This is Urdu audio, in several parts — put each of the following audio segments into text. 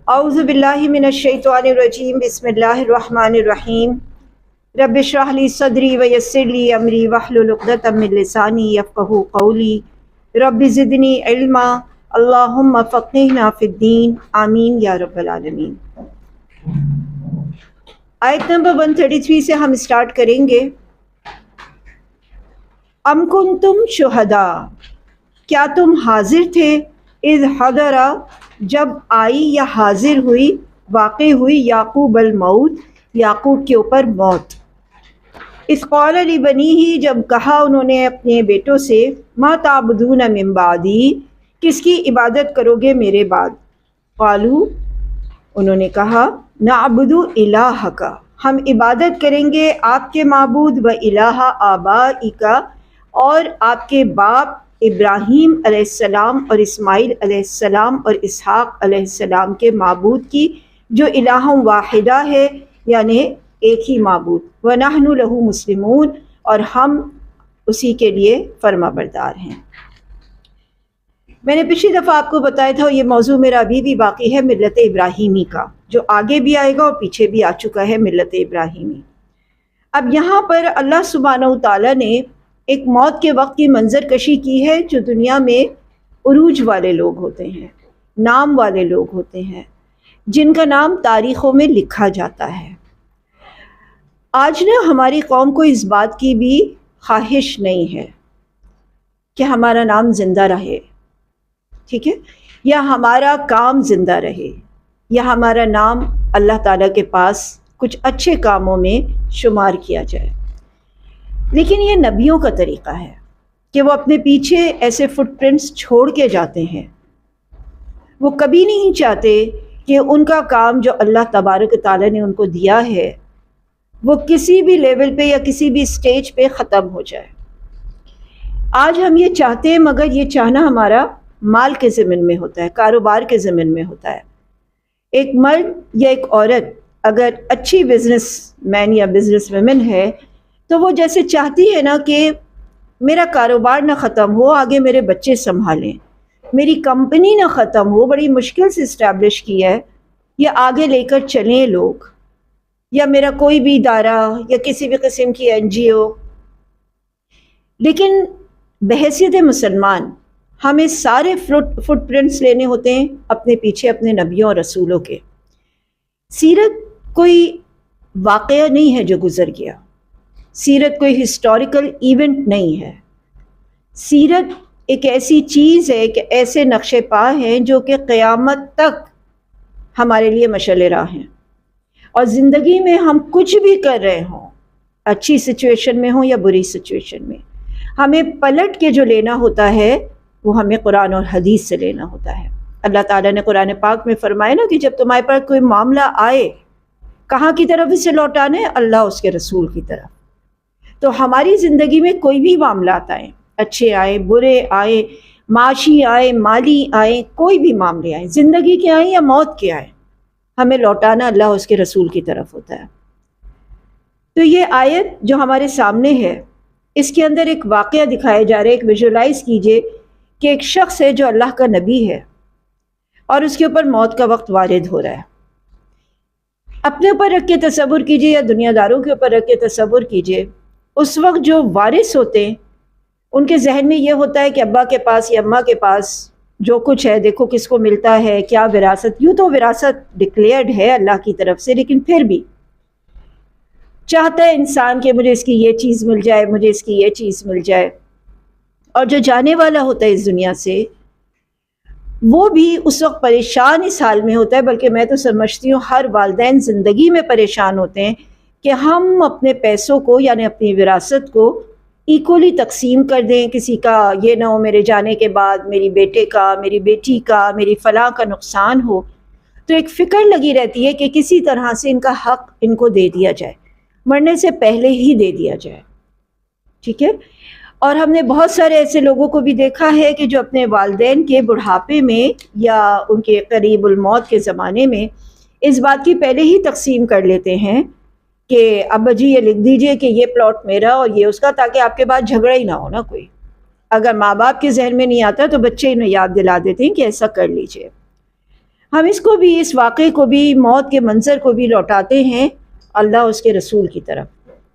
اعوذ باللہ من الشیطان الرجیم بسم اللہ الرحمن الرحیم رب اشرح لی صدری ویسر لی امری واحلل عقدۃ من لسانی یفقہوا قولی رب زدنی علما اللہم فقہنا فی الدین آمین یا رب العالمین۔ آیت نمبر 133 سے ہم اسٹارٹ کریں گے۔ ام کنتم شہداء، کیا تم حاضر تھے، اذ حضر، جب آئی یا حاضر ہوئی، واقع ہوئی، یعقوب الموت، یعقوب کے اوپر موت۔ اذ قال لبنیہ، جب کہا انہوں نے اپنے بیٹوں سے، ما تعبدون من بعدی، کس کی عبادت کرو گے میرے بعد؟ قالوا، انہوں نے کہا، نعبد الہک، ہم عبادت کریں گے آپ کے معبود، و الہ آبائک، اور آپ کے باپ ابراہیم علیہ السلام اور اسماعیل علیہ السلام اور اسحاق علیہ السلام کے معبود کی، جو الہ واحدہ ہے، یعنی ایک ہی معبود، وَنَحْنُ لَهُ مُسْلِمُونَ، اور ہم اسی کے لیے فرما بردار ہیں۔ میں نے پچھلی دفعہ آپ کو بتایا تھا، یہ موضوع میرا ابھی بھی باقی ہے، ملت ابراہیمی کا، جو آگے بھی آئے گا اور پیچھے بھی آ چکا ہے، ملت ابراہیمی۔ اب یہاں پر اللہ سبحانہ وتعالیٰ نے ایک موت کے وقت کی منظر کشی کی ہے، جو دنیا میں عروج والے لوگ ہوتے ہیں، نام والے لوگ ہوتے ہیں، جن کا نام تاریخوں میں لکھا جاتا ہے۔ آج نا ہماری قوم کو اس بات کی بھی خواہش نہیں ہے کہ ہمارا نام زندہ رہے، ٹھیک ہے، یا ہمارا کام زندہ رہے، یا ہمارا نام اللہ تعالیٰ کے پاس کچھ اچھے کاموں میں شمار کیا جائے۔ لیکن یہ نبیوں کا طریقہ ہے کہ وہ اپنے پیچھے ایسے فٹ پرنٹس چھوڑ کے جاتے ہیں۔ وہ کبھی نہیں چاہتے کہ ان کا کام جو اللہ تبارک و تعالیٰ نے ان کو دیا ہے، وہ کسی بھی لیول پہ یا کسی بھی سٹیج پہ ختم ہو جائے۔ آج ہم یہ چاہتے ہیں، مگر یہ چاہنا ہمارا مال کے ضمن میں ہوتا ہے، کاروبار کے ضمن میں ہوتا ہے۔ ایک مرد یا ایک عورت اگر اچھی بزنس مین یا بزنس ویمن ہے، تو وہ جیسے چاہتی ہے نا کہ میرا کاروبار نہ ختم ہو، آگے میرے بچے سنبھالیں، میری کمپنی نہ ختم ہو، بڑی مشکل سے اسٹیبلش کی ہے، یہ آگے لے کر چلیں لوگ، یا میرا کوئی بھی ادارہ یا کسی بھی قسم کی NGO۔ لیکن بحیثیت مسلمان ہمیں سارے فٹ پرنٹس لینے ہوتے ہیں اپنے پیچھے اپنے نبیوں اور رسولوں کے۔ سیرت کوئی واقعہ نہیں ہے جو گزر گیا، سیرت کوئی ہسٹوریکل ایونٹ نہیں ہے، سیرت ایک ایسی چیز ہے کہ ایسے نقش پا ہیں جو کہ قیامت تک ہمارے لیے مشعل راہ ہیں۔ اور زندگی میں ہم کچھ بھی کر رہے ہوں، اچھی سچویشن میں ہوں یا بری سچویشن میں، ہمیں پلٹ کے جو لینا ہوتا ہے وہ ہمیں قرآن اور حدیث سے لینا ہوتا ہے۔ اللہ تعالیٰ نے قرآن پاک میں فرمایا نا کہ جب تمہارے پاس کوئی معاملہ آئے، کہاں کی طرف اسے لوٹانے؟ اللہ اس کے رسول کی طرف۔ تو ہماری زندگی میں کوئی بھی معاملات آئیں، اچھے آئیں، برے آئیں، معاشی آئیں، مالی آئیں، کوئی بھی معاملے آئیں، زندگی کے آئیں یا موت کے آئیں، ہمیں لوٹانا اللہ اس کے رسول کی طرف ہوتا ہے۔ تو یہ آیت جو ہمارے سامنے ہے، اس کے اندر ایک واقعہ دکھایا جا رہا ہے۔ ایک ویژولائز کیجئے کہ ایک شخص ہے جو اللہ کا نبی ہے، اور اس کے اوپر موت کا وقت وارد ہو رہا ہے۔ اپنے اوپر رکھ کے تصور کیجئے یا دنیا داروں کے اوپر رکھ کے تصور کیجئے، اس وقت جو وارث ہوتے ہیں ان کے ذہن میں یہ ہوتا ہے کہ ابا کے پاس یا اماں کے پاس جو کچھ ہے، دیکھو کس کو ملتا ہے، کیا وراثت۔ یوں تو وراثت ڈکلیئرڈ ہے اللہ کی طرف سے، لیکن پھر بھی چاہتا ہے انسان کہ مجھے اس کی یہ چیز مل جائے، مجھے اس کی یہ چیز مل جائے۔ اور جو جانے والا ہوتا ہے اس دنیا سے، وہ بھی اس وقت پریشان اس حال میں ہوتا ہے، بلکہ میں تو سمجھتی ہوں ہر والدین زندگی میں پریشان ہوتے ہیں کہ ہم اپنے پیسوں کو یعنی اپنی وراثت کو ایکولی تقسیم کر دیں۔ کسی کا یہ نہ ہو میرے جانے کے بعد میری بیٹے کا، میری بیٹی کا، میری فلاں کا نقصان ہو، تو ایک فکر لگی رہتی ہے کہ کسی طرح سے ان کا حق ان کو دے دیا جائے، مرنے سے پہلے ہی دے دیا جائے، ٹھیک ہے۔ اور ہم نے بہت سارے ایسے لوگوں کو بھی دیکھا ہے کہ جو اپنے والدین کے بڑھاپے میں یا ان کے قریب الموت کے زمانے میں اس بات کی پہلے ہی تقسیم کر لیتے ہیں کہ ابا جی یہ لکھ دیجئے کہ یہ پلاٹ میرا اور یہ اس کا، تاکہ آپ کے بعد جھگڑا ہی نہ ہو نا کوئی۔ اگر ماں باپ کے ذہن میں نہیں آتا تو بچے انہیں یاد دلا دیتے ہیں کہ ایسا کر لیجئے۔ ہم اس کو بھی، اس واقعے کو بھی، موت کے منظر کو بھی لوٹاتے ہیں اللہ اس کے رسول کی طرف۔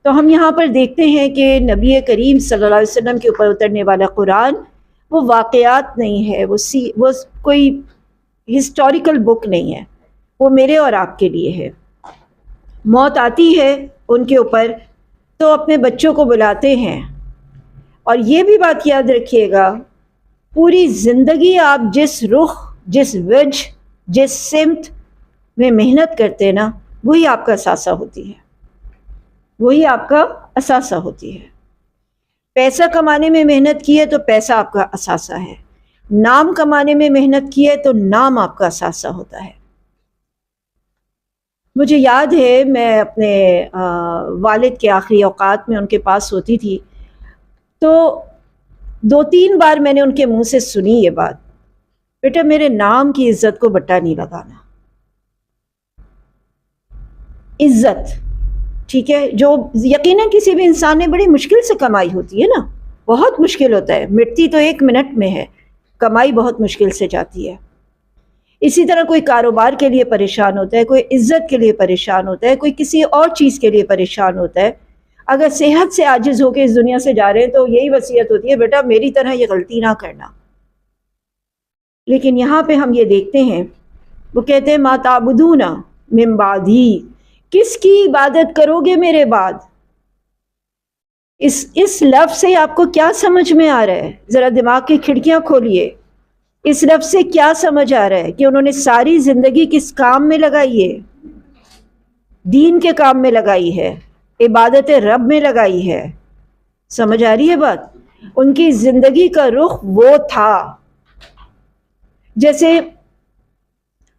تو ہم یہاں پر دیکھتے ہیں کہ نبی کریم صلی اللہ علیہ وسلم کے اوپر اترنے والا قرآن وہ واقعات نہیں ہے، وہ کوئی ہسٹوریکل بک نہیں ہے، وہ میرے اور آپ کے لیے ہے۔ موت آتی ہے ان کے اوپر تو اپنے بچوں کو بلاتے ہیں، اور یہ بھی بات یاد رکھیے گا، پوری زندگی آپ جس رخ، جس وجہ، جس سمت میں محنت کرتے ہیں نا، وہی آپ کا اثاثہ ہوتی ہے، وہی آپ کا اثاثہ ہوتی ہے۔ پیسہ کمانے میں محنت کی ہے تو پیسہ آپ کا اثاثہ ہے، نام کمانے میں محنت کی ہے تو نام آپ کا اثاثہ ہوتا ہے۔ مجھے یاد ہے میں اپنے والد کے آخری اوقات میں ان کے پاس ہوتی تھی، تو 2-3 بار میں نے ان کے منہ سے سنی یہ بات، بیٹا میرے نام کی عزت کو بٹا نہیں لگانا۔ عزت، ٹھیک ہے، جو یقیناً کسی بھی انسان نے بڑی مشکل سے کمائی ہوتی ہے نا، بہت مشکل ہوتا ہے، مٹتی تو 1 منٹ میں ہے، کمائی بہت مشکل سے جاتی ہے۔ اسی طرح کوئی کاروبار کے لیے پریشان ہوتا ہے، کوئی عزت کے لیے پریشان ہوتا ہے، کوئی کسی اور چیز کے لیے پریشان ہوتا ہے۔ اگر صحت سے عاجز ہو کے اس دنیا سے جا رہے ہیں تو یہی وصیت ہوتی ہے، بیٹا میری طرح یہ غلطی نہ کرنا۔ لیکن یہاں پہ ہم یہ دیکھتے ہیں، وہ کہتے ہیں ما تعبدون من بعدی، کس کی عبادت کرو گے میرے بعد؟ اس لفظ سے آپ کو کیا سمجھ میں آ رہا ہے؟ ذرا دماغ کی کھڑکیاں کھولیے۔ اس لفظ سے کیا سمجھ آ رہا ہے کہ انہوں نے ساری زندگی کس کام میں لگائی ہے؟ دین کے کام میں لگائی ہے، عبادت رب میں لگائی ہے۔ سمجھ آ رہی ہے بات؟ ان کی زندگی کا رخ وہ تھا، جیسے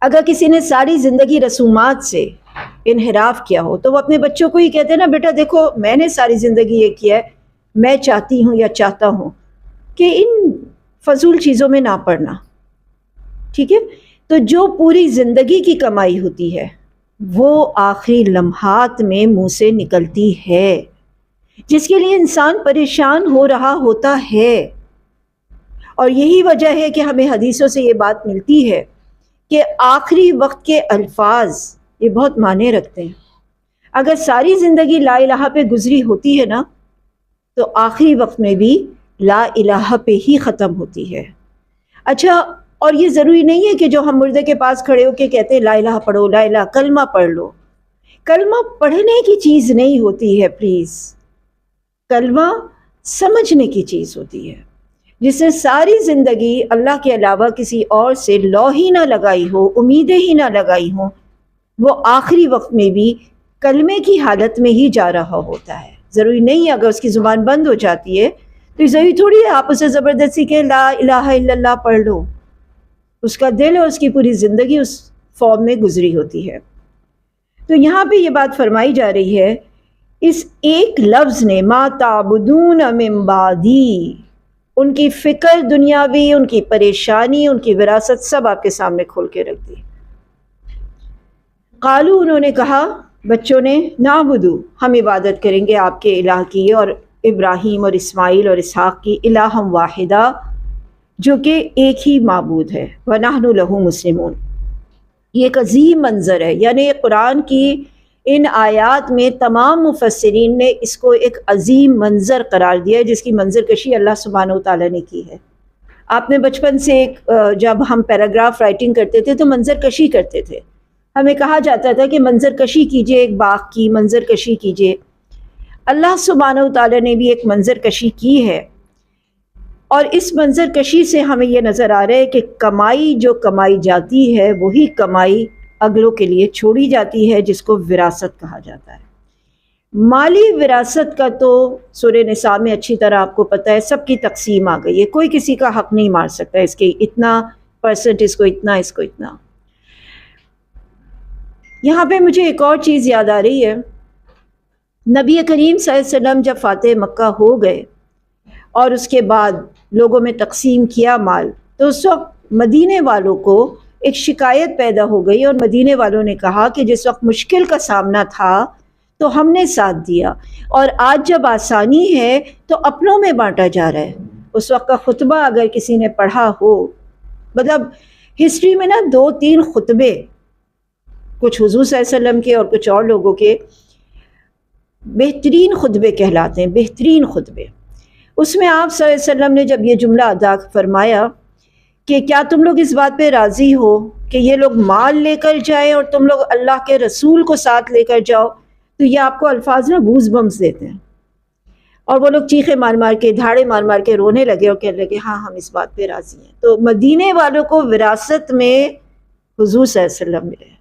اگر کسی نے ساری زندگی رسومات سے انحراف کیا ہو تو وہ اپنے بچوں کو ہی کہتے ہیں نا، بیٹا دیکھو میں نے ساری زندگی یہ کیا ہے، میں چاہتی ہوں یا چاہتا ہوں کہ ان فضول چیزوں میں نہ پڑنا، ٹھیک ہے؟ تو جو پوری زندگی کی کمائی ہوتی ہے وہ آخری لمحات میں منہ سے نکلتی ہے، جس کے لیے انسان پریشان ہو رہا ہوتا ہے۔ اور یہی وجہ ہے کہ ہمیں حدیثوں سے یہ بات ملتی ہے کہ آخری وقت کے الفاظ یہ بہت معنی رکھتے ہیں۔ اگر ساری زندگی لا الہ پہ گزری ہوتی ہے نا تو آخری وقت میں بھی لا الہ پہ ہی ختم ہوتی ہے۔ اچھا، اور یہ ضروری نہیں ہے کہ جو ہم مردے کے پاس کھڑے ہو کے کہتے ہیں لا الہ پڑھو، لا الہ، کلمہ پڑھ لو۔ کلمہ پڑھنے کی چیز نہیں ہوتی ہے پلیز، کلمہ سمجھنے کی چیز ہوتی ہے۔ جس نے ساری زندگی اللہ کے علاوہ کسی اور سے لو ہی نہ لگائی ہو، امیدیں ہی نہ لگائی ہوں، وہ آخری وقت میں بھی کلمے کی حالت میں ہی جا رہا ہوتا ہے۔ ضروری نہیں ہے اگر اس کی زبان بند ہو جاتی ہے تو ضروری تھوڑی ہے آپ اسے زبردستی کہ لا الہ الا اللہ پڑھ لو۔ اس کا دل اور اس کی پوری زندگی اس فارم میں گزری ہوتی ہے۔ تو یہاں پہ یہ بات فرمائی جا رہی ہے، اس ایک لفظ نے ما تعبدون من بعدی، ان کی فکر دنیاوی، ان کی پریشانی، ان کی وراثت سب آپ کے سامنے کھول کے رکھ دی۔ قالو، انہوں نے کہا، بچوں نے، نعبدو، ہم عبادت کریں گے آپ کے الہ کی اور ابراہیم اور اسماعیل اور اسحاق کی، الہً واحدہ، جو کہ ایک ہی معبود ہے، وَنَحْنُ لَهُ مُسْلِمُونَ۔ یہ ایک عظیم منظر ہے، یعنی قرآن کی ان آیات میں تمام مفسرین نے اس کو ایک عظیم منظر قرار دیا ہے، جس کی منظر کشی اللہ سبحانہ وتعالیٰ نے کی ہے۔ آپ نے بچپن سے جب ہم پیراگراف رائٹنگ کرتے تھے تو منظر کشی کرتے تھے، ہمیں کہا جاتا تھا کہ منظر کشی کیجئے، ایک باغ کی منظر کشی کیجئے۔ اللہ سبحانہ وتعالیٰ نے بھی ایک منظر کشی کی ہے، اور اس منظر کشی سے ہمیں یہ نظر آ رہا ہے کہ کمائی جو کمائی جاتی ہے وہی کمائی اگلوں کے لیے چھوڑی جاتی ہے، جس کو وراثت کہا جاتا ہے۔ مالی وراثت کا تو سورہ نساء میں اچھی طرح آپ کو پتہ ہے، سب کی تقسیم آ گئی ہے، کوئی کسی کا حق نہیں مار سکتا، اس کے اتنا پرسنٹ، اس کو اتنا، اس کو اتنا۔ یہاں پہ مجھے ایک اور چیز یاد آ رہی ہے، نبی کریم صلی اللہ علیہ وسلم جب فاتح مکہ ہو گئے اور اس کے بعد لوگوں میں تقسیم کیا مال، تو اس وقت مدینے والوں کو ایک شکایت پیدا ہو گئی، اور مدینے والوں نے کہا کہ جس وقت مشکل کا سامنا تھا تو ہم نے ساتھ دیا، اور آج جب آسانی ہے تو اپنوں میں بانٹا جا رہا ہے۔ اس وقت کا خطبہ اگر کسی نے پڑھا ہو، مطلب ہسٹری میں نا 2-3 خطبے کچھ حضور صلی اللہ علیہ وسلم کے اور کچھ اور لوگوں کے بہترین خطبے کہلاتے ہیں، بہترین خطبے۔ اس میں آپ صلی اللہ علیہ وسلم نے جب یہ جملہ ادا فرمایا کہ کیا تم لوگ اس بات پہ راضی ہو کہ یہ لوگ مال لے کر جائیں اور تم لوگ اللہ کے رسول کو ساتھ لے کر جاؤ، تو یہ آپ کو الفاظ نا گوز بمس دیتے ہیں، اور وہ لوگ چیخے مار مار کے، دھاڑے مار مار کے رونے لگے اور کہنے لگے ہاں ہم اس بات پہ راضی ہیں۔ تو مدینے والوں کو وراثت میں حضور صلی اللہ علیہ وسلم ملے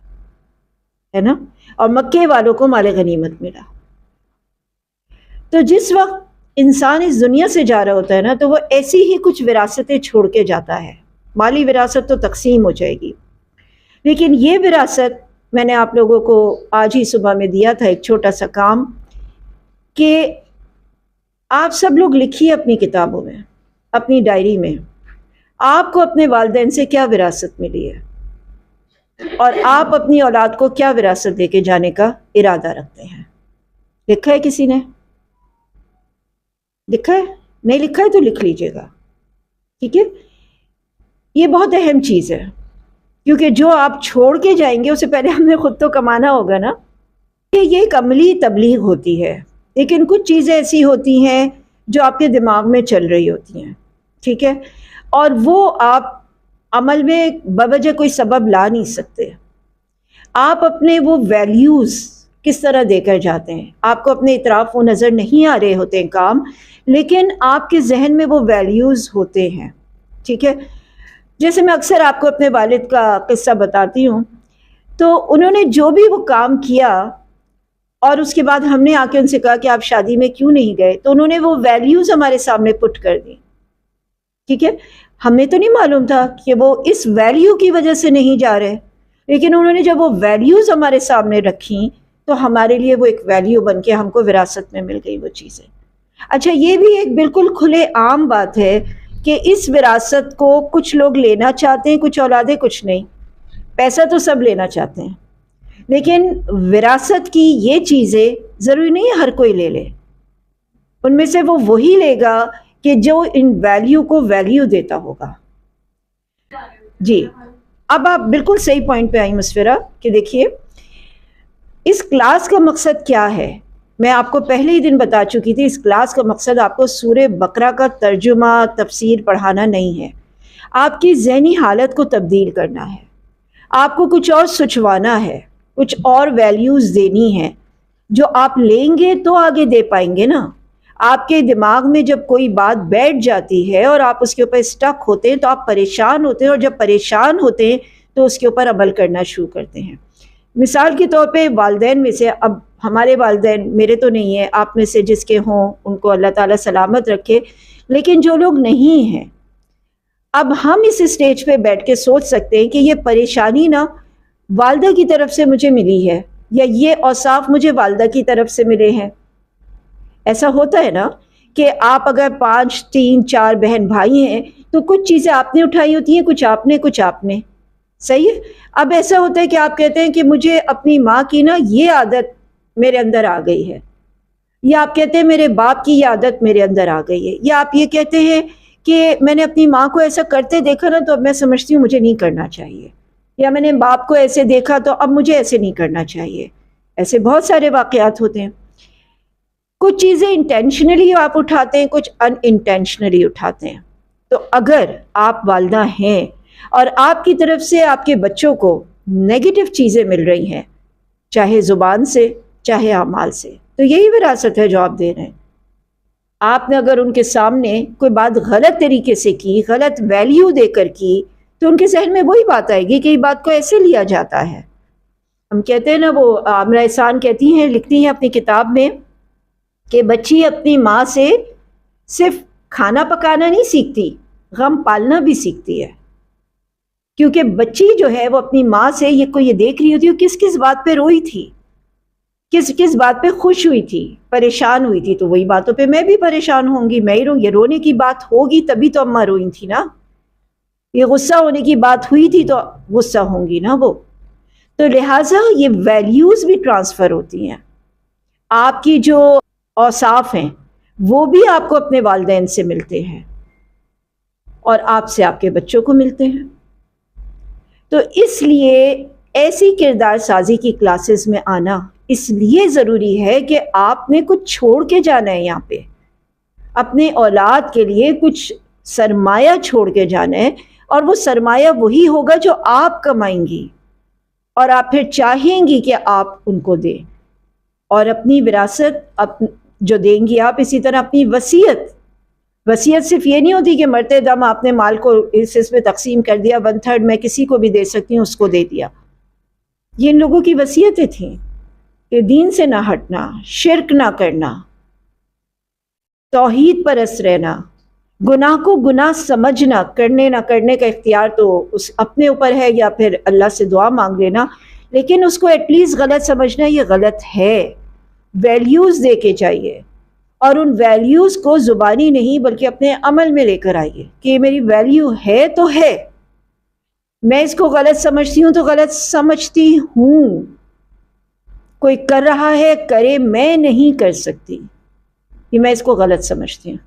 ہے نا، اور مکے والوں کو مال غنیمت ملا۔ تو جس وقت انسان اس دنیا سے جا رہا ہوتا ہے نا، تو وہ ایسی ہی کچھ وراثتیں چھوڑ کے جاتا ہے۔ مالی وراثت تو تقسیم ہو جائے گی، لیکن یہ وراثت میں نے آپ لوگوں کو آج ہی صبح میں دیا تھا، ایک چھوٹا سا کام، کہ آپ سب لوگ لکھیے اپنی کتابوں میں، اپنی ڈائری میں، آپ کو اپنے والدین سے کیا وراثت ملی ہے، اور آپ اپنی اولاد کو کیا وراثت دے کے جانے کا ارادہ رکھتے ہیں۔ لکھا ہے کسی نے؟ لکھا ہے؟ نہیں لکھا ہے تو لکھ لیجئے گا، ٹھیک ہے؟ یہ بہت اہم چیز ہے، کیونکہ جو آپ چھوڑ کے جائیں گے اس سے پہلے ہم نے خود تو کمانا ہوگا نا۔ یہ ایک عملی تبلیغ ہوتی ہے، لیکن کچھ چیزیں ایسی ہوتی ہیں جو آپ کے دماغ میں چل رہی ہوتی ہیں، ٹھیک ہے، اور وہ آپ عمل میں بوجہ کوئی سبب لا نہیں سکتے۔ آپ اپنے وہ ویلیوز کس طرح دے کر جاتے ہیں، آپ کو اپنے اطراف وہ نظر نہیں آ رہے ہوتے ہیں کام، لیکن آپ کے ذہن میں وہ ویلیوز ہوتے ہیں، ٹھیک ہے۔ جیسے میں اکثر آپ کو اپنے والد کا قصہ بتاتی ہوں، تو انہوں نے جو بھی وہ کام کیا اور اس کے بعد ہم نے آ کے ان سے کہا کہ آپ شادی میں کیوں نہیں گئے، تو انہوں نے وہ ویلیوز ہمارے سامنے پٹ کر دی، ٹھیک ہے۔ ہمیں تو نہیں معلوم تھا کہ وہ اس ویلیو کی وجہ سے نہیں جا رہے، لیکن انہوں نے جب وہ ویلیوز ہمارے سامنے رکھیں تو ہمارے لیے وہ ایک ویلیو بن کے ہم کو وراثت میں مل گئی وہ چیزیں۔ اچھا، یہ بھی ایک بالکل کھلے عام بات ہے کہ اس وراثت کو کچھ لوگ لینا چاہتے ہیں، کچھ اولادیں کچھ نہیں۔ پیسہ تو سب لینا چاہتے ہیں، لیکن وراثت کی یہ چیزیں ضروری نہیں ہے ہر کوئی لے لے۔ ان میں سے وہ وہی لے گا کہ جو ان ویلیو کو ویلیو دیتا ہوگا۔ جی، اب آپ بالکل صحیح پوائنٹ پہ آئی مسفرہ، کہ دیکھیے اس کلاس کا مقصد کیا ہے۔ میں آپ کو پہلے ہی دن بتا چکی تھی، اس کلاس کا مقصد آپ کو سورہ بقرہ کا ترجمہ تفسیر پڑھانا نہیں ہے، آپ کی ذہنی حالت کو تبدیل کرنا ہے، آپ کو کچھ اور سچوانا ہے، کچھ اور ویلیوز دینی ہے جو آپ لیں گے تو آگے دے پائیں گے نا۔ آپ کے دماغ میں جب کوئی بات بیٹھ جاتی ہے اور آپ اس کے اوپر اسٹک ہوتے ہیں تو آپ پریشان ہوتے ہیں، اور جب پریشان ہوتے ہیں تو اس کے اوپر عمل کرنا شروع کرتے ہیں۔ مثال کے طور پہ والدین میں سے، اب ہمارے والدین میرے تو نہیں ہیں، آپ میں سے جس کے ہوں ان کو اللہ تعالیٰ سلامت رکھے، لیکن جو لوگ نہیں ہیں، اب ہم اس اسٹیج پہ بیٹھ کے سوچ سکتے ہیں کہ یہ پریشانی نا والدہ کی طرف سے مجھے ملی ہے، یا یہ اوصاف مجھے والدہ کی طرف سے ملے ہیں۔ ایسا ہوتا ہے نا کہ آپ اگر 5 3 4 بہن بھائی ہیں تو کچھ چیزیں آپ نے اٹھائی ہوتی ہیں، کچھ آپ نے، صحیح ہے۔ اب ایسا ہوتا ہے کہ آپ کہتے ہیں کہ مجھے اپنی ماں کی نا یہ عادت میرے اندر آ گئی ہے، یا آپ کہتے ہیں میرے باپ کی یہ عادت میرے اندر آ گئی ہے، یا آپ یہ کہتے ہیں کہ میں نے اپنی ماں کو ایسا کرتے دیکھا نا تو اب میں سمجھتی ہوں مجھے نہیں کرنا چاہیے، یا میں نے باپ کو ایسے دیکھا تو اب مجھے ایسے نہیں کرنا چاہیے۔ ایسے بہت سارے واقعات ہوتے ہیں۔ کچھ چیزیں انٹینشنلی آپ اٹھاتے ہیں، کچھ ان انٹینشنلی اٹھاتے ہیں۔ تو اگر آپ والدہ ہیں اور آپ کی طرف سے آپ کے بچوں کو نیگیٹو چیزیں مل رہی ہیں، چاہے زبان سے چاہے اعمال سے، تو یہی وراثت ہے جو آپ دے رہے ہیں۔ آپ نے اگر ان کے سامنے کوئی بات غلط طریقے سے کی، غلط ویلیو دے کر کی، تو ان کے ذہن میں وہی بات آئے گی کہ یہ بات کو ایسے لیا جاتا ہے۔ ہم کہتے ہیں نا، وہ عامرہ احسان کہتی ہیں، لکھتی ہیں اپنی کتاب میں کہ بچی اپنی ماں سے صرف کھانا پکانا نہیں سیکھتی، غم پالنا بھی سیکھتی ہے، کیونکہ بچی جو ہے وہ اپنی ماں سے یہ دیکھ رہی ہوتی ہے کس کس بات پہ روئی تھی، کس بات پہ خوش ہوئی تھی، پریشان ہوئی تھی، تو وہی باتوں پہ میں بھی پریشان ہوں گی، میں ہی یہ رونے کی بات ہوگی تبھی تو اماں روئی تھی نا، یہ غصہ ہونے کی بات ہوئی تھی تو غصہ ہوں گی نا وہ۔ تو لہٰذا یہ ویلیوز بھی ٹرانسفر ہوتی ہیں، آپ کی جو اوصاف ہیں وہ بھی آپ کو اپنے والدین سے ملتے ہیں اور آپ سے آپ کے بچوں کو ملتے ہیں۔ تو اس لیے ایسی کردار سازی کی کلاسز میں آنا اس لیے ضروری ہے کہ آپ نے کچھ چھوڑ کے جانا ہے یہاں پہ، اپنے اولاد کے لیے کچھ سرمایہ چھوڑ کے جانا ہے، اور وہ سرمایہ وہی ہوگا جو آپ کمائیں گی اور آپ پھر چاہیں گی کہ آپ ان کو دیں، اور اپنی وراثت جو دیں گی آپ، اسی طرح اپنی وصیت صرف یہ نہیں ہوتی کہ مرتے دم آپ نے مال کو اس میں تقسیم کر دیا، 1/3 میں کسی کو بھی دے سکتی ہوں اس کو دے دیا۔ یہ ان لوگوں کی وصیتیں تھیں کہ دین سے نہ ہٹنا، شرک نہ کرنا، توحید پرست رہنا، گناہ کو گناہ سمجھنا، کرنے نہ کرنے کا اختیار تو اس اپنے اوپر ہے، یا پھر اللہ سے دعا مانگ لینا، لیکن اس کو ایٹ لیسٹ غلط سمجھنا یہ غلط ہے۔ ویلیوز دے کے چاہیے، اور ان ویلیوز کو زبانی نہیں بلکہ اپنے عمل میں لے کر آئیے کہ یہ میری ویلیو ہے تو ہے، میں اس کو غلط سمجھتی ہوں تو غلط سمجھتی ہوں، کوئی کر رہا ہے کرے، میں نہیں کر سکتی، یہ میں اس کو غلط سمجھتی ہوں۔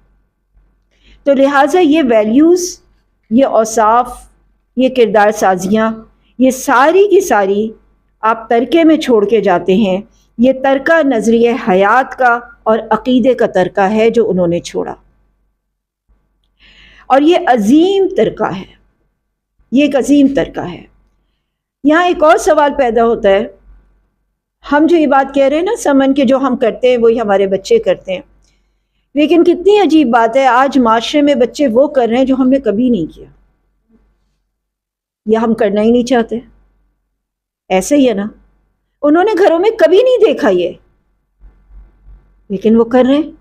تو لہٰذا یہ ویلیوز، یہ اوصاف، یہ کردار سازیاں، یہ ساری کی ساری آپ ترکے میں چھوڑ کے جاتے ہیں۔ یہ ترکہ نظریہ حیات کا اور عقیدے کا ترکہ ہے جو انہوں نے چھوڑا، اور یہ عظیم ترکہ ہے، یہ ایک عظیم ترکہ ہے۔ یہاں ایک اور سوال پیدا ہوتا ہے، ہم جو یہ بات کہہ رہے ہیں نا سمن کے جو ہم کرتے ہیں وہی ہمارے بچے کرتے ہیں، لیکن کتنی عجیب بات ہے، آج معاشرے میں بچے وہ کر رہے ہیں جو ہم نے کبھی نہیں کیا، یا ہم کرنا ہی نہیں چاہتے۔ ایسے ہی ہے نا، انہوں نے گھروں میں کبھی نہیں دیکھا یہ، لیکن وہ کر رہے ہیں۔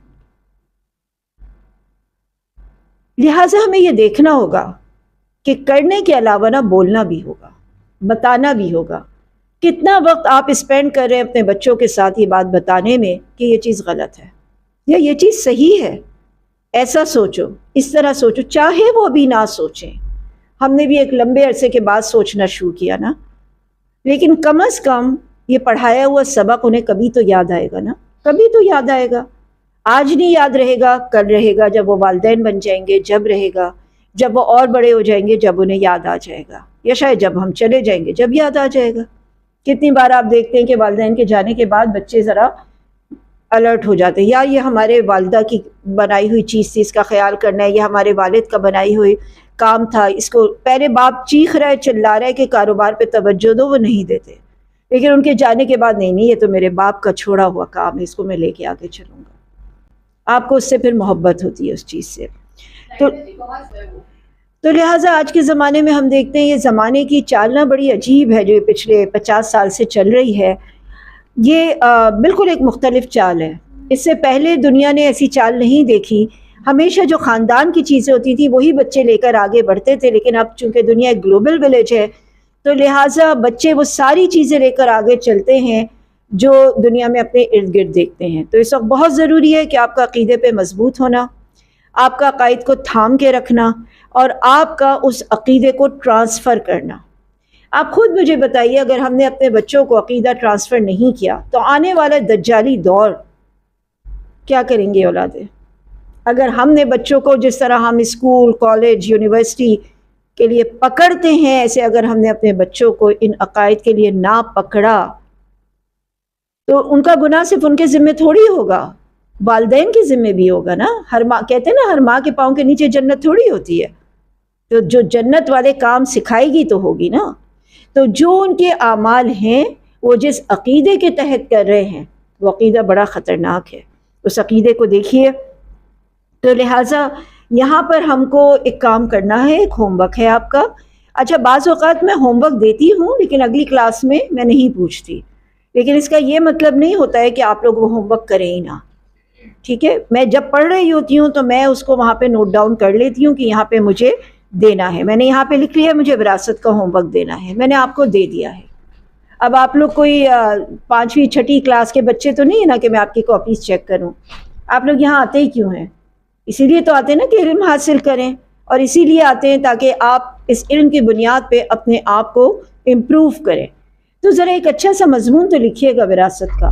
لہٰذا ہمیں یہ دیکھنا ہوگا کہ کرنے کے علاوہ نہ بولنا بھی ہوگا، بتانا بھی ہوگا۔ کتنا وقت آپ اسپینڈ کر رہے ہیں اپنے بچوں کے ساتھ یہ بات بتانے میں کہ یہ چیز غلط ہے یا یہ چیز صحیح ہے، ایسا سوچو، اس طرح سوچو، چاہے وہ بھی نہ سوچیں۔ ہم نے بھی ایک لمبے عرصے کے بعد سوچنا شروع کیا نا، لیکن کم از کم یہ پڑھایا ہوا سبق انہیں کبھی تو یاد آئے گا نا، کبھی تو یاد آئے گا۔ آج نہیں یاد رہے گا، کل رہے گا، جب وہ والدین بن جائیں گے جب رہے گا، جب وہ اور بڑے ہو جائیں گے جب انہیں یاد آ جائے گا، یا شاید جب ہم چلے جائیں گے جب یاد آ جائے گا۔ کتنی بار آپ دیکھتے ہیں کہ والدین کے جانے کے بعد بچے ذرا الرٹ ہو جاتے ہیں، یا یہ ہمارے والدہ کی بنائی ہوئی چیز تھی، اس کا خیال کرنا ہے، یہ ہمارے والد کا بنائی ہوئی کام تھا، اس کو پہلے باپ چیخ رہا ہے، چلا رہا ہے کہ کاروبار پہ توجہ دو، وہ نہیں دیتے، لیکن ان کے جانے کے بعد نہیں، یہ تو میرے باپ کا چھوڑا ہوا کام ہے، اس کو میں لے کے آگے چلوں گا۔ آپ کو اس سے پھر محبت ہوتی ہے اس چیز سے۔ تو لہٰذا آج کے زمانے میں ہم دیکھتے ہیں یہ زمانے کی چالنا بڑی عجیب ہے، جو پچھلے 50 سال سے چل رہی ہے، یہ بالکل ایک مختلف چال ہے۔ اس سے پہلے دنیا نے ایسی چال نہیں دیکھی، ہمیشہ جو خاندان کی چیزیں ہوتی تھی وہی بچے لے کر آگے بڑھتے تھے، لیکن اب چونکہ دنیا ایک گلوبل ولیج ہے تو لہٰذا بچے وہ ساری چیزیں لے کر آگے چلتے ہیں جو دنیا میں اپنے ارد گرد دیکھتے ہیں۔ تو اس وقت بہت ضروری ہے کہ آپ کا عقیدے پہ مضبوط ہونا، آپ کا عقائد کو تھام کے رکھنا، اور آپ کا اس عقیدے کو ٹرانسفر کرنا۔ آپ خود مجھے بتائیے، اگر ہم نے اپنے بچوں کو عقیدہ ٹرانسفر نہیں کیا تو آنے والا دجالی دور کیا کریں گے اولادیں؟ اگر ہم نے بچوں کو جس طرح ہم اسکول، کالج، یونیورسٹی کے لیے پکڑتے ہیں، ایسے اگر ہم نے اپنے بچوں کو ان عقائد کے لیے نہ پکڑا تو ان کا گناہ صرف ان کے ذمہ تھوڑی ہوگا، والدین کے ذمہ بھی ہوگا نا۔ ہر ماں کہتے ہیں نا، ہر ماں کے پاؤں کے نیچے جنت تھوڑی ہوتی ہے، تو جو جنت والے کام سکھائے گی تو ہوگی نا۔ تو جو ان کے اعمال ہیں وہ جس عقیدے کے تحت کر رہے ہیں وہ عقیدہ بڑا خطرناک ہے، اس عقیدے کو دیکھیے۔ تو لہٰذا یہاں پر ہم کو ایک کام کرنا ہے، ایک ہوم ورک ہے آپ کا۔ اچھا، بعض اوقات میں ہوم ورک دیتی ہوں لیکن اگلی کلاس میں نہیں پوچھتی، لیکن اس کا یہ مطلب نہیں ہوتا ہے کہ آپ لوگ وہ ہوم ورک کریں ہی نہ، ٹھیک ہے؟ میں جب پڑھ رہی ہوتی ہوں تو میں اس کو وہاں پہ نوٹ ڈاؤن کر لیتی ہوں کہ یہاں پہ مجھے دینا ہے، میں نے یہاں پہ لکھ لیا مجھے وراثت کا ہوم ورک دینا ہے، میں نے آپ کو دے دیا ہے۔ اب آپ لوگ کوئی 5ویں 6ٹھی کلاس کے بچے تو نہیں ہے نا کہ میں آپ کی کاپیز چیک کروں۔ آپ لوگ یہاں آتے ہی کیوں ہیں؟ اسی لیے تو آتے ہیں نا کہ علم حاصل کریں، اور اسی لیے آتے ہیں تاکہ آپ اس علم کی بنیاد پہ اپنے آپ کو امپروو کریں۔ تو ذرا ایک اچھا سا مضمون تو لکھیے گا وراثت کا،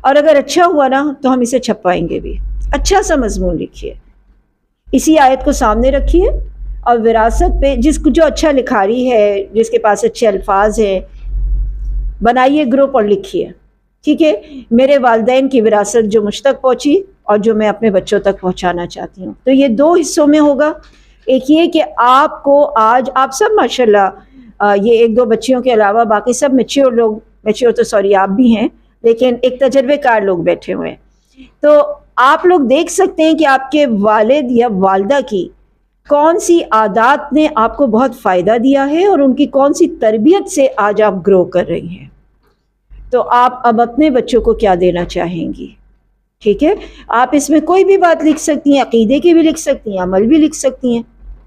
اور اگر اچھا ہوا نا تو ہم اسے چھپائیں گے بھی۔ اچھا سا مضمون لکھیے، اسی آیت کو سامنے رکھیے اور وراثت پہ جو اچھا لکھاری ہے، جس کے پاس اچھے الفاظ ہیں، بنائیے گروپ اور لکھیے، ٹھیک ہے، میرے والدین کی وراثت جو مجھ تک پہنچی اور جو میں اپنے بچوں تک پہنچانا چاہتی ہوں۔ تو یہ 2 حصوں میں ہوگا۔ ایک یہ کہ آپ کو آج آپ سب ماشاءاللہ یہ 1-2 بچیوں کے علاوہ باقی سب میچور تو سوری آپ بھی ہیں، لیکن ایک تجربے کار لوگ بیٹھے ہوئے ہیں، تو آپ لوگ دیکھ سکتے ہیں کہ آپ کے والد یا والدہ کی کون سی عادات نے آپ کو بہت فائدہ دیا ہے اور ان کی کون سی تربیت سے آج آپ گرو کر رہی ہیں۔ تو آپ اب اپنے بچوں کو کیا دینا چاہیں گی، ٹھیک ہے؟ آپ اس میں کوئی بھی بات لکھ سکتی ہیں، عقیدے کی بھی لکھ سکتی ہیں، عمل بھی لکھ سکتی ہیں،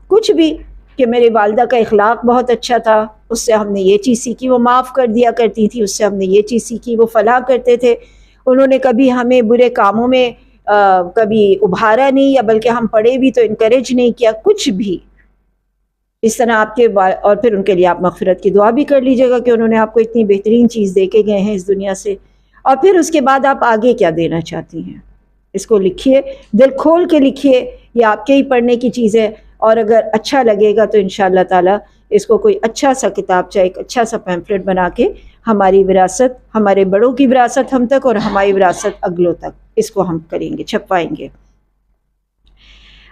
کچھ بھی، کہ میرے والدہ کا اخلاق بہت اچھا تھا، اس سے ہم نے یہ چیز سیکھی، وہ معاف کر دیا کرتی تھی، اس سے ہم نے یہ چیز سیکھی، وہ فلاں کرتے تھے، انہوں نے کبھی ہمیں برے کاموں میں کبھی ابھارا نہیں، یا بلکہ ہم پڑھے بھی تو انکریج نہیں کیا، کچھ بھی اس طرح آپ کے اور پھر ان کے لیے آپ مغفرت کی دعا بھی کر لیجیے گا کہ انہوں نے آپ کو اتنی بہترین چیز دے کے گئے ہیں اس دنیا سے، اور پھر اس کے بعد آپ آگے کیا دینا چاہتی ہیں، اس کو لکھیے، دل کھول کے لکھیے، یہ آپ کے ہی پڑھنے کی چیز ہے، اور اگر اچھا لگے گا تو انشاءاللہ تعالی اس کو کوئی اچھا سا کتاب چاہے ایک اچھا سا پیمفلٹ بنا کے ہماری وراثت، ہمارے بڑوں کی وراثت ہم تک اور ہماری وراثت اگلوں تک، اس کو ہم کریں گے، چھپوائیں گے۔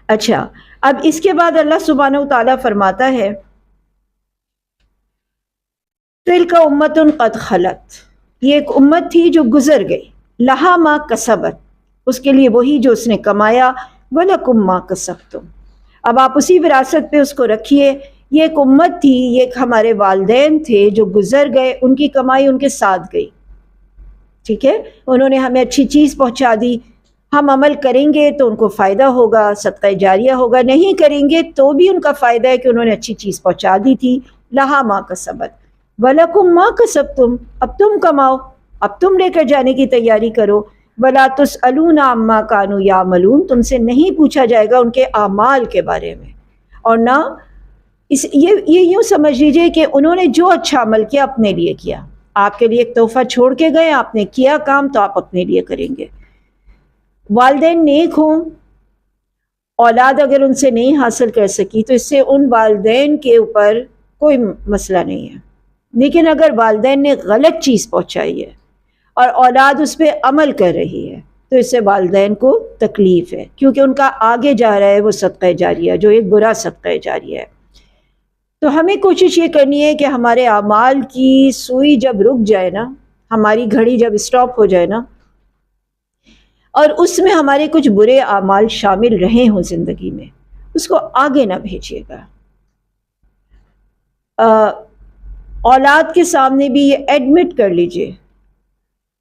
اچھا، اب اس کے بعد اللہ سبحانہ وتعالیٰ فرماتا ہے تِلْکَ أُمَّةٌ قَدْ خَلَتْ، یہ ایک امت تھی جو گزر گئی، لَہَا مَا کَسَبَتْ، اس کے لیے وہی جو اس نے کمایا، وَلَكُمْ مَا كَسَبْتُمْ، اب آپ اسی وراثت پہ اس کو رکھیے۔ یہ ایک امت تھی، یہ ایک ہمارے والدین تھے جو گزر گئے، ان کی کمائی ان کے ساتھ گئی، ٹھیک ہے، انہوں نے ہمیں اچھی چیز پہنچا دی، ہم عمل کریں گے تو ان کو فائدہ ہوگا، صدقہ جاریہ ہوگا، نہیں کریں گے تو بھی ان کا فائدہ ہے کہ انہوں نے اچھی چیز پہنچا دی تھی۔ لہا ما کسبت وَلَكُمْ مَا کسبتم، اب تم کماؤ، اب تم لے کر جانے کی تیاری کرو۔ وَلَا تُسْأَلُونَ عَمَّا كَانُوا يَعْمَلُونَ، تم سے نہیں پوچھا جائے گا ان کے اعمال کے بارے میں، اور نہ یہ یوں سمجھ لیجئے کہ انہوں نے جو اچھا عمل کیا اپنے لیے کیا، آپ کے لیے ایک تحفہ چھوڑ کے گئے، آپ نے کیا کام تو آپ اپنے لیے کریں گے۔ والدین نیک ہوں، اولاد اگر ان سے نہیں حاصل کر سکی تو اس سے ان والدین کے اوپر کوئی مسئلہ نہیں ہے، لیکن اگر والدین نے غلط چیز پہنچائی ہے اور اولاد اس پہ عمل کر رہی ہے تو اس سے والدین کو تکلیف ہے، کیونکہ ان کا آگے جا رہا ہے وہ صدقہ جاریہ، جو ایک برا صدقہ جاریہ ہے۔ تو ہمیں کوشش یہ کرنی ہے کہ ہمارے اعمال کی سوئی جب رک جائے نا، ہماری گھڑی جب اسٹاپ ہو جائے نا، اور اس میں ہمارے کچھ برے اعمال شامل رہے ہوں زندگی میں، اس کو آگے نہ بھیجیے گا۔ اولاد کے سامنے بھی یہ ایڈمٹ کر لیجئے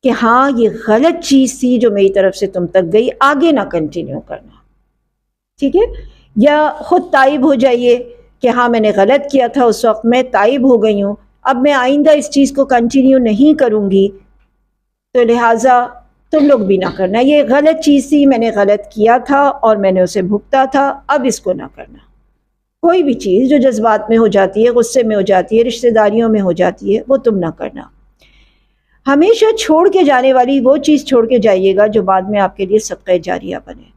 کہ ہاں یہ غلط چیز تھی جو میری طرف سے تم تک گئی، آگے نہ کنٹینیو کرنا، ٹھیک ہے؟ یا خود تائب ہو جائیے کہ ہاں میں نے غلط کیا تھا اس وقت، میں تائب ہو گئی ہوں، اب میں آئندہ اس چیز کو کنٹینیو نہیں کروں گی، تو لہٰذا تم لوگ بھی نہ کرنا، یہ غلط چیز تھی، میں نے غلط کیا تھا اور میں نے اسے بھگتا تھا، اب اس کو نہ کرنا۔ کوئی بھی چیز جو جذبات میں ہو جاتی ہے، غصے میں ہو جاتی ہے، رشتہ داریوں میں ہو جاتی ہے، وہ تم نہ کرنا۔ ہمیشہ چھوڑ کے جانے والی وہ چیز چھوڑ کے جائیے گا جو بعد میں آپ کے لیے صدقہ جاریہ بنے،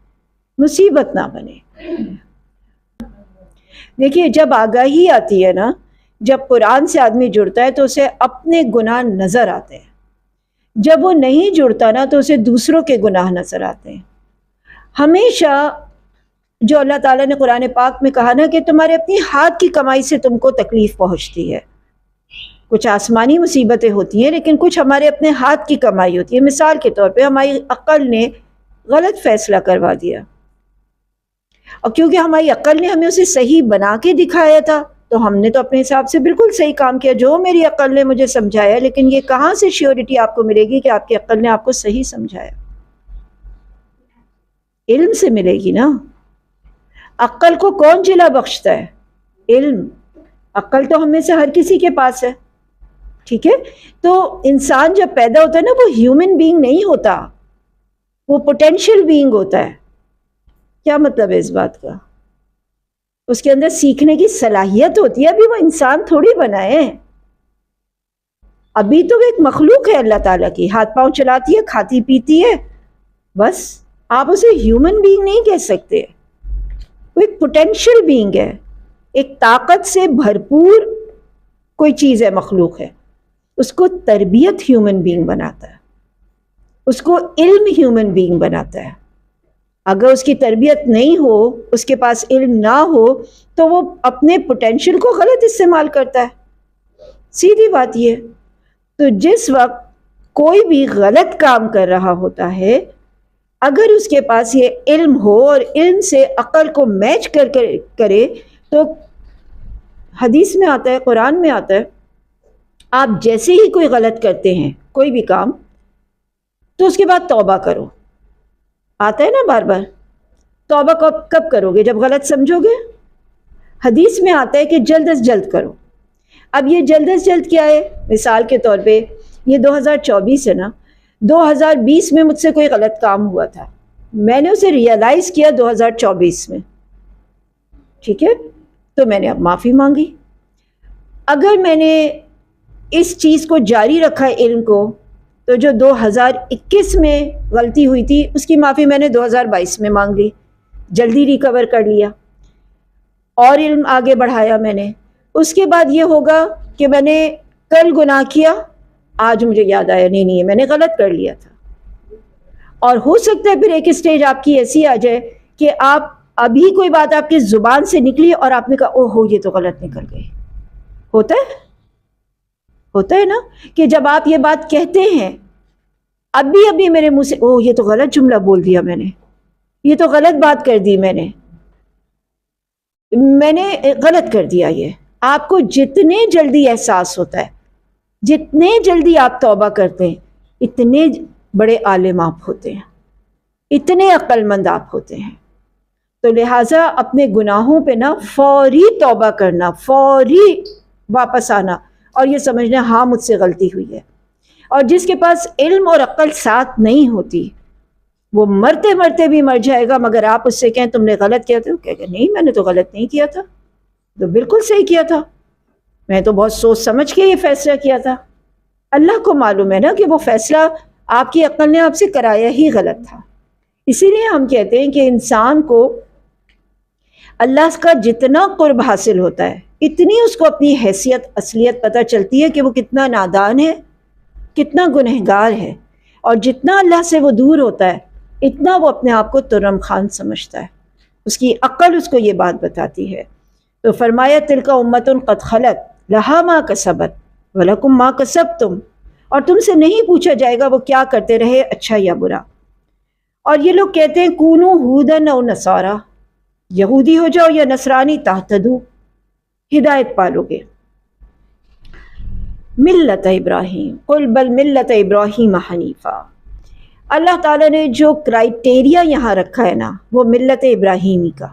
مصیبت نہ بنے۔ دیکھیے جب آگاہی آتی ہے نا، جب قرآن سے آدمی جڑتا ہے تو اسے اپنے گناہ نظر آتے ہیں، جب وہ نہیں جڑتا نا تو اسے دوسروں کے گناہ نظر آتے ہیں۔ ہمیشہ جو اللہ تعالیٰ نے قرآن پاک میں کہا نا کہ تمہارے اپنی ہاتھ کی کمائی سے تم کو تکلیف پہنچتی ہے، کچھ آسمانی مصیبتیں ہوتی ہیں لیکن کچھ ہمارے اپنے ہاتھ کی کمائی ہوتی ہے۔ مثال کے طور پہ ہماری عقل نے غلط فیصلہ کروا دیا، اور کیونکہ ہماری عقل نے ہمیں اسے صحیح بنا کے دکھایا تھا تو ہم نے تو اپنے حساب سے بالکل صحیح کام کیا جو میری عقل نے مجھے سمجھایا، لیکن یہ کہاں سے شیورٹی آپ کو ملے گی کہ آپ کی عقل نے آپ کو صحیح سمجھایا؟ علم سے ملے گی نا۔ عقل کو کون جلا بخشتا ہے؟ علم۔ عقل تو ہم میں سے ہر کسی کے پاس ہے، ٹھیک ہے؟ تو انسان جب پیدا ہوتا ہے نا، وہ ہیومن بینگ نہیں ہوتا، وہ پوٹینشیل بینگ ہوتا ہے۔ کیا مطلب ہے اس بات کا؟ اس کے اندر سیکھنے کی صلاحیت ہوتی ہے، ابھی وہ انسان تھوڑی بنا ہے، ابھی تو وہ ایک مخلوق ہے اللہ تعالیٰ کی، ہاتھ پاؤں چلاتی ہے، کھاتی پیتی ہے، بس آپ اسے ہیومن بینگ نہیں کہہ سکتے، وہ ایک پوٹینشیل بینگ ہے۔ ایک طاقت سے بھرپور کوئی چیز ہے، مخلوق ہے، اس کو تربیت ہیومن بینگ بناتا ہے، اس کو علم ہیومن بینگ بناتا ہے۔ اگر اس کی تربیت نہیں ہو، اس کے پاس علم نہ ہو، تو وہ اپنے پوٹینشیل کو غلط استعمال کرتا ہے، سیدھی بات یہ۔ تو جس وقت کوئی بھی غلط کام کر رہا ہوتا ہے، اگر اس کے پاس یہ علم ہو اور علم سے عقل کو میچ کرے، تو حدیث میں آتا ہے، قرآن میں آتا ہے، آپ جیسے ہی کوئی غلط کرتے ہیں، کوئی بھی کام، تو اس کے بعد توبہ کرو۔ آتا ہے نا بار بار، توبہ کب کرو گے؟ جب غلط سمجھو گے۔ حدیث میں آتا ہے کہ جلد از جلد کرو۔ اب یہ جلد از جلد کیا ہے؟ مثال کے طور پہ یہ 2024 ہے نا، 2020 میں مجھ سے کوئی غلط کام ہوا تھا، میں نے اسے ریئلائز کیا 2024 میں، ٹھیک ہے، تو میں نے اب معافی مانگی۔ اگر میں نے اس چیز کو جاری رکھا علم کو، تو جو 2021 میں غلطی ہوئی تھی اس کی معافی میں نے 2022 میں مانگ لی، جلدی ریکور کر لیا اور علم آگے بڑھایا میں نے۔ اس کے بعد یہ ہوگا کہ میں نے کل گناہ کیا، آج مجھے یاد آیا نہیں میں نے غلط کر لیا تھا، اور ہو سکتا ہے پھر ایک اسٹیج آپ کی ایسی آ جائے کہ آپ ابھی کوئی بات آپ کی زبان سے نکلی اور آپ نے کہا اوہ ہو یہ تو غلط نکل گئی۔ ہوتا ہے نا کہ جب آپ یہ بات کہتے ہیں، ابھی میرے منہ سے اوہ یہ تو غلط جملہ بول دیا میں نے، یہ تو غلط بات کر دی میں نے غلط کر دیا۔ یہ آپ کو جتنے جلدی احساس ہوتا ہے، جتنے جلدی آپ توبہ کرتے ہیں، اتنے بڑے عالم آپ ہوتے ہیں، اتنے عقل مند آپ ہوتے ہیں۔ تو لہٰذا اپنے گناہوں پہ نا فوری توبہ کرنا، فوری واپس آنا، اور یہ سمجھنا ہاں مجھ سے غلطی ہوئی ہے۔ اور جس کے پاس علم اور عقل ساتھ نہیں ہوتی، وہ مرتے مرتے بھی مر جائے گا، مگر آپ اس سے کہیں تم نے غلط کیا تھا، کہے گا نہیں میں نے تو غلط نہیں کیا تھا، تو بالکل صحیح کیا تھا، میں تو بہت سوچ سمجھ کے یہ فیصلہ کیا تھا۔ اللہ کو معلوم ہے نا کہ وہ فیصلہ آپ کی عقل نے آپ سے کرایا ہی غلط تھا۔ اسی لیے ہم کہتے ہیں کہ انسان کو اللہ کا جتنا قرب حاصل ہوتا ہے، اتنی اس کو اپنی حیثیت اصلیت پتہ چلتی ہے کہ وہ کتنا نادان ہے، کتنا گنہگار ہے، اور جتنا اللہ سے وہ دور ہوتا ہے، اتنا وہ اپنے آپ کو ترم خان سمجھتا ہے۔ اس کی عقل اس کو یہ بات بتاتی ہے۔ تو فرمایا تلک امۃ قد خلت لہا ما کسبت ولکم ما کسبتم، اور تم سے نہیں پوچھا جائے گا وہ کیا کرتے رہے، اچھا یا برا۔ اور یہ لوگ کہتے ہیں کونو ہودن او نصارا، یہودی ہو جاؤ یا نصرانی، تہتدو، ہدایت پالو گے۔ ملت ابراہیم قل بل ملت ابراہیم حنیفا، اللہ تعالیٰ نے جو کرائٹیریا یہاں رکھا ہے نا، وہ ملت ابراہیمی کا۔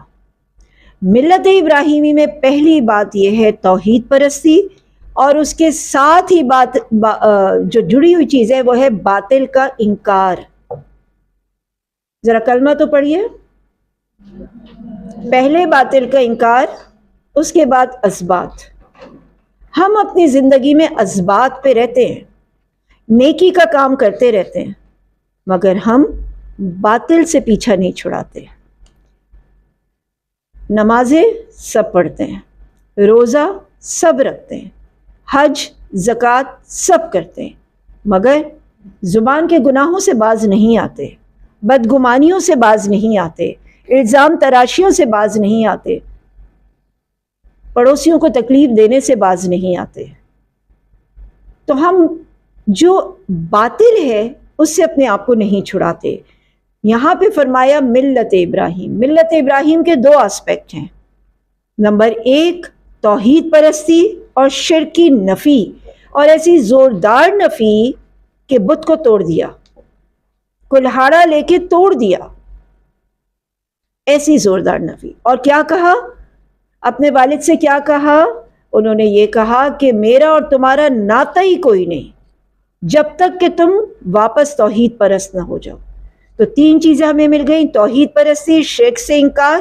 ملت ابراہیمی میں پہلی بات یہ ہے توحید پرستی، اور اس کے ساتھ ہی جو جڑی ہوئی چیز ہے وہ ہے باطل کا انکار۔ ذرا کلمہ تو پڑھیے، پہلے باطل کا انکار، اس کے بعد اثبات۔ ہم اپنی زندگی میں اثبات پہ رہتے ہیں، نیکی کا کام کرتے رہتے ہیں، مگر ہم باطل سے پیچھا نہیں چھڑاتے۔ نمازیں سب پڑھتے ہیں، روزہ سب رکھتے ہیں، حج زکوٰۃ سب کرتے ہیں، مگر زبان کے گناہوں سے باز نہیں آتے، بدگمانیوں سے باز نہیں آتے، الزام تراشیوں سے باز نہیں آتے، پڑوسیوں کو تکلیف دینے سے باز نہیں آتے۔ تو ہم جو باطل ہے اس سے اپنے آپ کو نہیں چھڑاتے۔ یہاں پہ فرمایا ملت ابراہیم۔ ملت ابراہیم کے دو آسپیکٹ ہیں، نمبر ایک توحید پرستی اور شرک کی نفی، اور ایسی زوردار نفی کہ بت کو توڑ دیا، کلہاڑا لے کے توڑ دیا، ایسی زوردار نفی۔ اور کیا کہا؟ اپنے والد سے کیا کہا؟ انہوں نے یہ کہا کہ میرا اور تمہارا ناتا ہی کوئی نہیں جب تک کہ تم واپس توحید پرست نہ ہو جاؤ۔ تو تین چیزیں ہمیں مل گئیں، توحید پرستی، شرک سے انکار،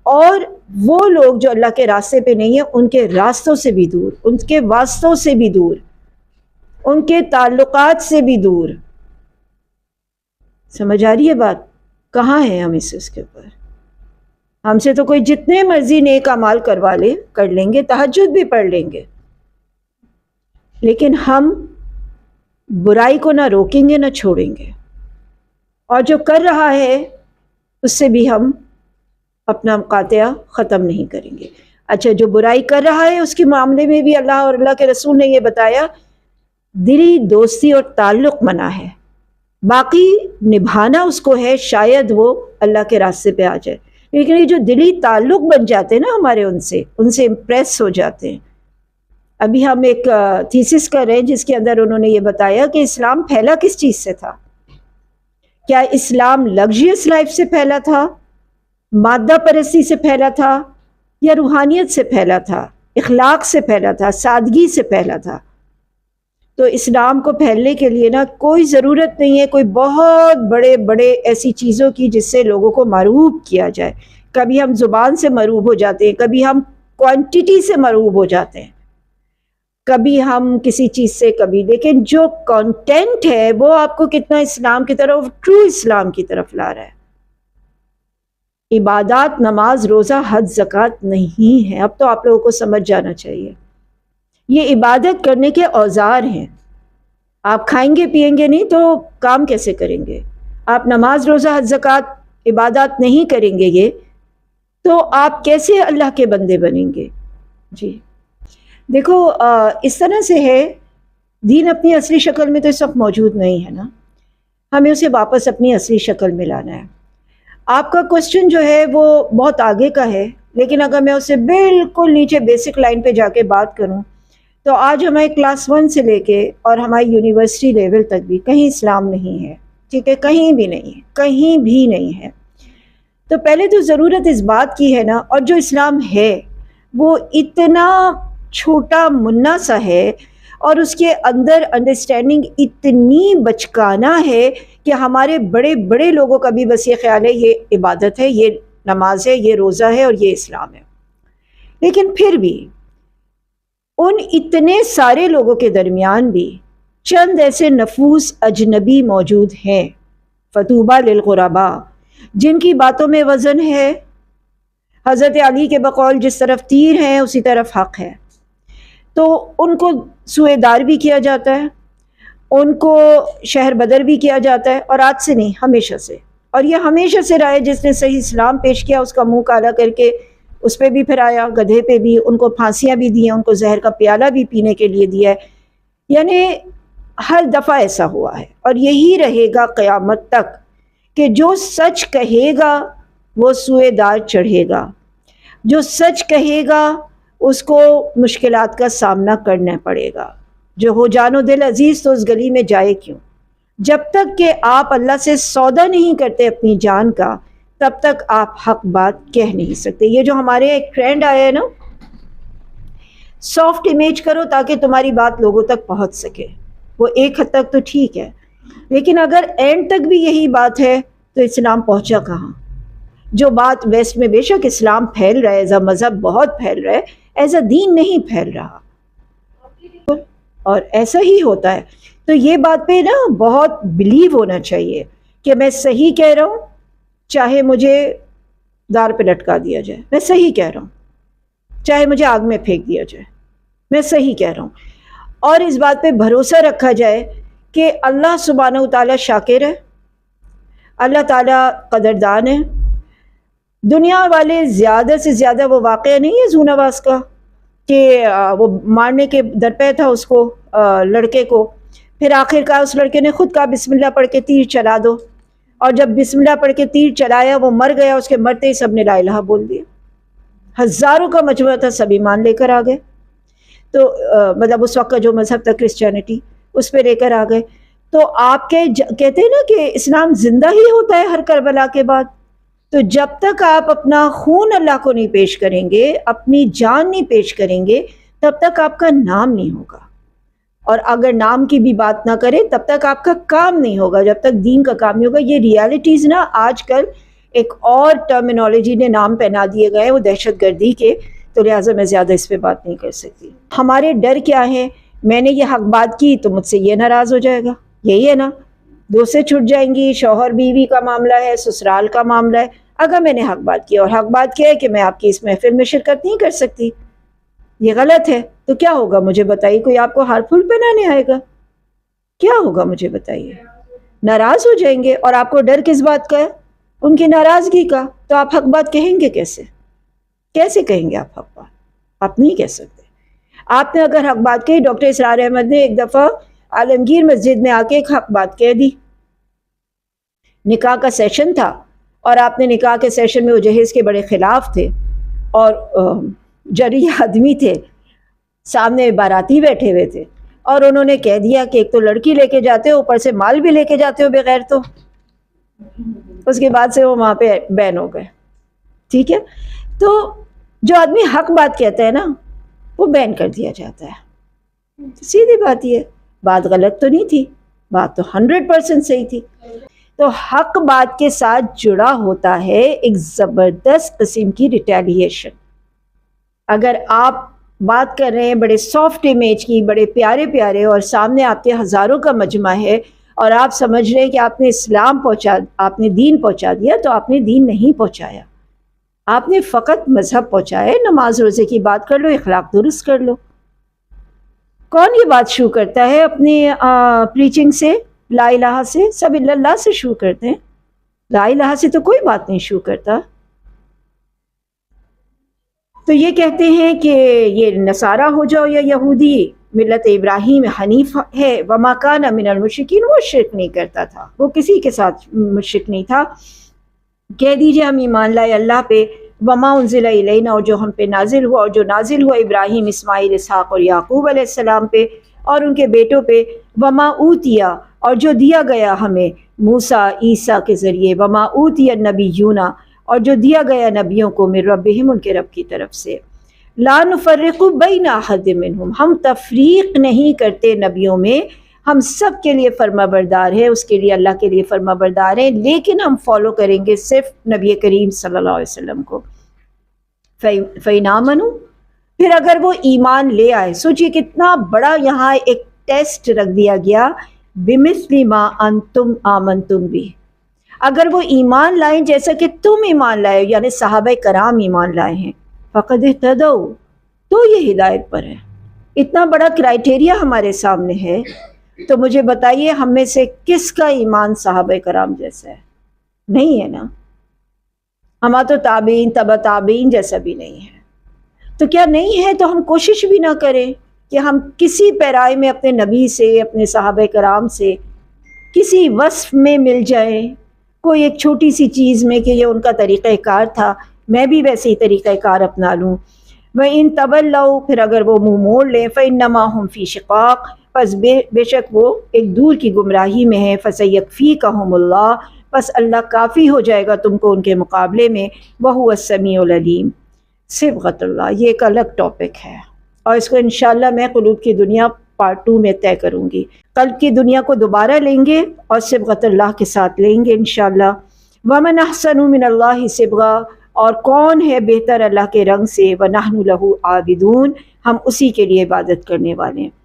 اور وہ لوگ جو اللہ کے راستے پہ نہیں ہیں ان کے راستوں سے بھی دور، ان کے واسطوں سے بھی دور، ان کے تعلقات سے بھی دور۔ سمجھ آ رہی ہے بات؟ کہاں ہیں ہم اس کے اوپر؟ ہم سے تو کوئی جتنے مرضی نیک اعمال کروا لے کر لیں گے، تہجد بھی پڑھ لیں گے، لیکن ہم برائی کو نہ روکیں گے نہ چھوڑیں گے، اور جو کر رہا ہے اس سے بھی ہم اپنا قاطعہ ختم نہیں کریں گے۔ اچھا، جو برائی کر رہا ہے اس کے معاملے میں بھی اللہ اور اللہ کے رسول نے یہ بتایا دلی دوستی اور تعلق منع ہے، باقی نبھانا اس کو ہے، شاید وہ اللہ کے راستے پہ آ جائے، لیکن یہ جو دلی تعلق بن جاتے ہیں نا ہمارے ان سے امپریس ہو جاتے ہیں۔ ابھی ہم ایک تھیسس کر رہے ہیں جس کے اندر انہوں نے یہ بتایا کہ اسلام پھیلا کس چیز سے تھا؟ کیا اسلام لگژریس لائف سے پھیلا تھا، مادہ پرستی سے پھیلا تھا، یا روحانیت سے پھیلا تھا، اخلاق سے پھیلا تھا، سادگی سے پھیلا تھا؟ تو اسلام کو پھیلنے کے لیے نا کوئی ضرورت نہیں ہے کوئی بہت بڑے ایسی چیزوں کی جس سے لوگوں کو مرعوب کیا جائے۔ کبھی ہم زبان سے مرعوب ہو جاتے ہیں، کبھی ہم کوانٹیٹی سے مرعوب ہو جاتے ہیں، کبھی ہم کسی چیز سے، کبھی، لیکن جو کانٹینٹ ہے وہ آپ کو کتنا اسلام کی طرف، ٹرو اسلام کی طرف لا رہا ہے۔ عبادات، نماز، روزہ، حج، زکوٰۃ نہیں ہے۔ اب تو آپ لوگوں کو سمجھ جانا چاہیے یہ عبادت کرنے کے اوزار ہیں۔ آپ کھائیں گے پیئیں گے نہیں تو کام کیسے کریں گے؟ آپ نماز، روزہ، حج، زکوٰۃ عبادات نہیں کریں گے یہ تو آپ کیسے اللہ کے بندے بنیں گے؟ جی دیکھو، اس طرح سے ہے، دین اپنی اصلی شکل میں تو اس وقت موجود نہیں ہے نا، ہمیں اسے واپس اپنی اصلی شکل میں لانا ہے۔ آپ کا کوسچن جو ہے وہ بہت آگے کا ہے، لیکن اگر میں اسے بالکل نیچے بیسک لائن پہ جا کے بات کروں تو آج ہمارے کلاس 1 سے لے کے اور ہماری یونیورسٹی لیول تک بھی کہیں اسلام نہیں ہے، ٹھیک ہے، کہیں بھی نہیں ہے، کہیں بھی نہیں ہے۔ تو پہلے تو ضرورت اس بات کی ہے نا، اور جو اسلام ہے وہ اتنا چھوٹا منا سا ہے اور اس کے اندر انڈرسٹینڈنگ اتنی بچکانہ ہے کہ ہمارے بڑے بڑے لوگوں کا بھی بس یہ خیال ہے یہ عبادت ہے، یہ نماز ہے، یہ روزہ ہے اور یہ اسلام ہے۔ لیکن پھر بھی ان اتنے سارے لوگوں کے درمیان بھی چند ایسے نفوس اجنبی موجود ہیں، فطوبیٰ للغرباء، جن کی باتوں میں وزن ہے۔ حضرت علی کے بقول جس طرف تیر ہے اسی طرف حق ہے، تو ان کو سوئے دار بھی کیا جاتا ہے، ان کو شہر بدر بھی کیا جاتا ہے، اور آج سے نہیں، ہمیشہ سے۔ اور یہ ہمیشہ سے رہا ہے، جس نے صحیح اسلام پیش کیا اس کا منہ کالا کر کے اس پہ بھی پھرایا، گدھے پہ بھی، ان کو پھانسیاں بھی دی ہیں، ان کو زہر کا پیالہ بھی پینے کے لیے دیا ہے۔ یعنی ہر دفعہ ایسا ہوا ہے اور یہی رہے گا قیامت تک کہ جو سچ کہے گا وہ سوئے دار چڑھے گا، جو سچ کہے گا اس کو مشکلات کا سامنا کرنا پڑے گا۔ جو ہو جان و دل عزیز تو اس گلی میں جائے کیوں؟ جب تک کہ آپ اللہ سے سودا نہیں کرتے اپنی جان کا، تب تک آپ حق بات کہہ نہیں سکتے۔ یہ جو ہمارے ایک ٹرینڈ آیا ہے نا، سافٹ امیج کرو تاکہ تمہاری بات لوگوں تک پہنچ سکے، وہ ایک حد تک تو ٹھیک ہے، لیکن اگر اینڈ تک بھی یہی بات ہے تو اسلام پہنچا کہاں؟ جو بات ویسٹ میں بے شک اسلام پھیل رہا ہے، ایز اے مذہب بہت پھیل رہا ہے، ایز اے دین نہیں پھیل رہا، اور ایسا ہی ہوتا ہے۔ تو یہ بات پہ نا بہت بلیو ہونا چاہیے کہ میں صحیح کہہ رہا ہوں، چاہے مجھے دار پہ لٹکا دیا جائے، میں صحیح کہہ رہا ہوں، چاہے مجھے آگ میں پھینک دیا جائے، میں صحیح کہہ رہا ہوں۔ اور اس بات پہ بھروسہ رکھا جائے کہ اللہ سبحانہ وتعالیٰ شاکر ہے، اللہ تعالیٰ قدردان ہے۔ دنیا والے زیادہ سے زیادہ، وہ واقعہ نہیں ہے زوناواس کا کہ وہ مارنے کے درپے تھا اس کو، لڑکے کو، پھر آخر کار اس لڑکے نے خود کہا بسم اللہ پڑھ کے تیر چلا دو، اور جب بسم اللہ پڑھ کے تیر چلایا وہ مر گیا، اس کے مرتے ہی سب نے لا الہ بول دیا، ہزاروں کا مجموعہ تھا، سب ایمان لے کر آ گئے۔ تو مطلب اس وقت کا جو مذہب تھا کرسچینٹی، اس پہ لے کر آ گئے۔ تو آپ کہتے ہیں نا کہ اسلام زندہ ہی ہوتا ہے ہر کربلا کے بعد۔ تو جب تک آپ اپنا خون اللہ کو نہیں پیش کریں گے، اپنی جان نہیں پیش کریں گے، تب تک آپ کا نام نہیں ہوگا، اور اگر نام کی بھی بات نہ کریں تب تک آپ کا کام نہیں ہوگا، جب تک دین کا کام نہیں ہوگا۔ یہ ریالٹیز نا آج کل ایک اور ٹرمینالوجی نے نام پہنا دیے گئے، وہ دہشت گردی کے، تو لہٰذا میں زیادہ اس پہ بات نہیں کر سکتی۔ ہمارے ڈر کیا ہے؟ میں نے یہ حق بات کی تو مجھ سے یہ ناراض ہو جائے گا، یہی ہے نا، دو سے چھٹ جائیں گی، شوہر بیوی کا معاملہ ہے، سسرال کا معاملہ ہے، اگر میں نے حق بات کی اور حق بات کیا ہے کہ میں آپ کی اس محفل میں شرکت نہیں کر سکتی، یہ غلط ہے، تو کیا ہوگا مجھے بتائیے؟ کوئی آپ کو ہار پھول پہنانے آئے گا؟ کیا ہوگا مجھے بتائیے؟ ناراض ہو جائیں گے، اور آپ کو ڈر کس بات کا ہے؟ ان کی ناراضگی کا۔ تو آپ حق بات کہیں گے کیسے؟ کیسے کہیں گے آپ حق بات؟ آپ نہیں کہہ سکتے۔ آپ نے اگر حق بات کہی، ڈاکٹر اسرار احمد نے ایک دفعہ عالمگیر مسجد میں آ کے ایک حق بات کہہ دی، نکاح کا سیشن تھا، اور آپ نے نکاح کے سیشن میں وہ جہیز کے بڑے خلاف تھے، اور جریح آدمی تھے، سامنے باراتی بیٹھے ہوئے تھے، اور انہوں نے کہہ دیا کہ ایک تو لڑکی لے کے جاتے ہو، اوپر سے مال بھی لے کے جاتے ہو بغیر، تو اس کے بعد سے وہ وہاں پہ بین ہو گئے۔ ٹھیک ہے، تو جو آدمی حق بات کہتا ہے نا، وہ بین کر دیا جاتا ہے۔ سیدھی بات یہ، بات غلط تو نہیں تھی، بات تو 100% صحیح تھی۔ تو حق بات کے ساتھ جڑا ہوتا ہے ایک زبردست قسم کی ریٹیلیشن۔ اگر آپ بات کر رہے ہیں بڑے سافٹ امیج کی، بڑے پیارے پیارے، اور سامنے آپ کے ہزاروں کا مجمع ہے، اور آپ سمجھ رہے ہیں کہ آپ نے اسلام آپ نے دین پہنچا دیا، تو آپ نے دین نہیں پہنچایا، آپ نے فقط مذہب پہنچایا۔ نماز روزے کی بات کر لو، اخلاق درست کر لو۔ کون یہ بات شروع کرتا ہے اپنی پریچنگ سے؟ لا الہ سے، سب الا اللہ سے شروع کرتے ہیں، لا الہ سے تو کوئی بات نہیں شروع کرتا۔ تو یہ کہتے ہیں کہ یہ نصارہ ہو جاؤ یا یہودی، ملت ابراہیم حنیف ہے، وما کان من المشرکین، وہ شرک نہیں کرتا تھا، وہ کسی کے ساتھ مشرک نہیں تھا۔ کہہ دیجئے ہم ایمان لائے اللہ پہ، وما انزل الینا، اور جو ہم پہ نازل ہوا، اور جو نازل ہوا ابراہیم، اسماعیل، اسحاق اور یعقوب علیہ السلام پہ اور ان کے بیٹوں پہ، وما اوتیا، اور جو دیا گیا ہمیں موسیٰ عیسیٰ کے ذریعے، وما اوتی النبیون، اور جو دیا گیا نبیوں کو من ربہم، ان کے رب کی طرف سے، لا نفرق بین احد منہم، ہم تفریق نہیں کرتے نبیوں میں، ہم سب کے لیے فرما بردار ہے، اس کے لیے اللہ کے لیے فرما بردار ہیں، لیکن ہم فالو کریں گے صرف نبی کریم صلی اللہ علیہ وسلم کو۔ فَإِنْ آمَنُوا، پھر اگر وہ ایمان لے آئے، سوچئے کتنا بڑا یہاں ایک ٹیسٹ رکھ دیا گیا، بِمِثْلِ مَا أَنْتُمْ آمَنْتُمْ بِهِ، اگر وہ ایمان لائیں جیسا کہ تم ایمان لائے، یعنی صحابہ کرام ایمان لائے ہیں، فَقَدْ اهْتَدَوْا، تو یہ ہدایت پر ہے۔ اتنا بڑا کرائیٹیریا ہمارے سامنے ہے، تو مجھے بتائیے ہم میں سے کس کا ایمان صحابہ کرام جیسا ہے؟ نہیں ہے نا، ہمارا تو تابعین تبع تابعین جیسا بھی نہیں ہے۔ تو کیا نہیں ہے تو ہم کوشش بھی نہ کریں کہ ہم کسی پیرائے میں اپنے نبی سے، اپنے صحابہ کرام سے کسی وصف میں مل جائیں، کوئی ایک چھوٹی سی چیز میں کہ یہ ان کا طریقہ کار تھا، میں بھی ویسے ہی طریقہ کار اپنا لوں۔ وَإِن تَوَلَّوْا، پھر اگر وہ منہ موڑ لیں، فَإِنَّمَا هُمْ فِي شِقَاقٍ، پس بے شک وہ ایک دور کی گمراہی میں ہے، فَسَيَكْفِيكَهُمُ اللَّهُ، پس اللہ کافی ہو جائے گا تم کو ان کے مقابلے میں، وَهُوَ السَّمِيعُ الْعَلِيمُ۔ صبغۃ اللہ، یہ ایک الگ ٹاپک ہے، اور اس کو انشاءاللہ میں قلوب کی دنیا پارٹ 2 میں طے کروں گی۔ قلب کی دنیا کو دوبارہ لیں گے اور صبغۃ اللہ کے ساتھ لیں گے انشاءاللہ۔ وَمَنْ أَحْسَنُ مِنَ اللَّهِ صِبْغًا، اور کون ہے بہتر اللہ کے رنگ سے، وَنَحْنُ لَهُ عَابِدُونَ، ہم اسی کے لیے عبادت کرنے والے ہیں۔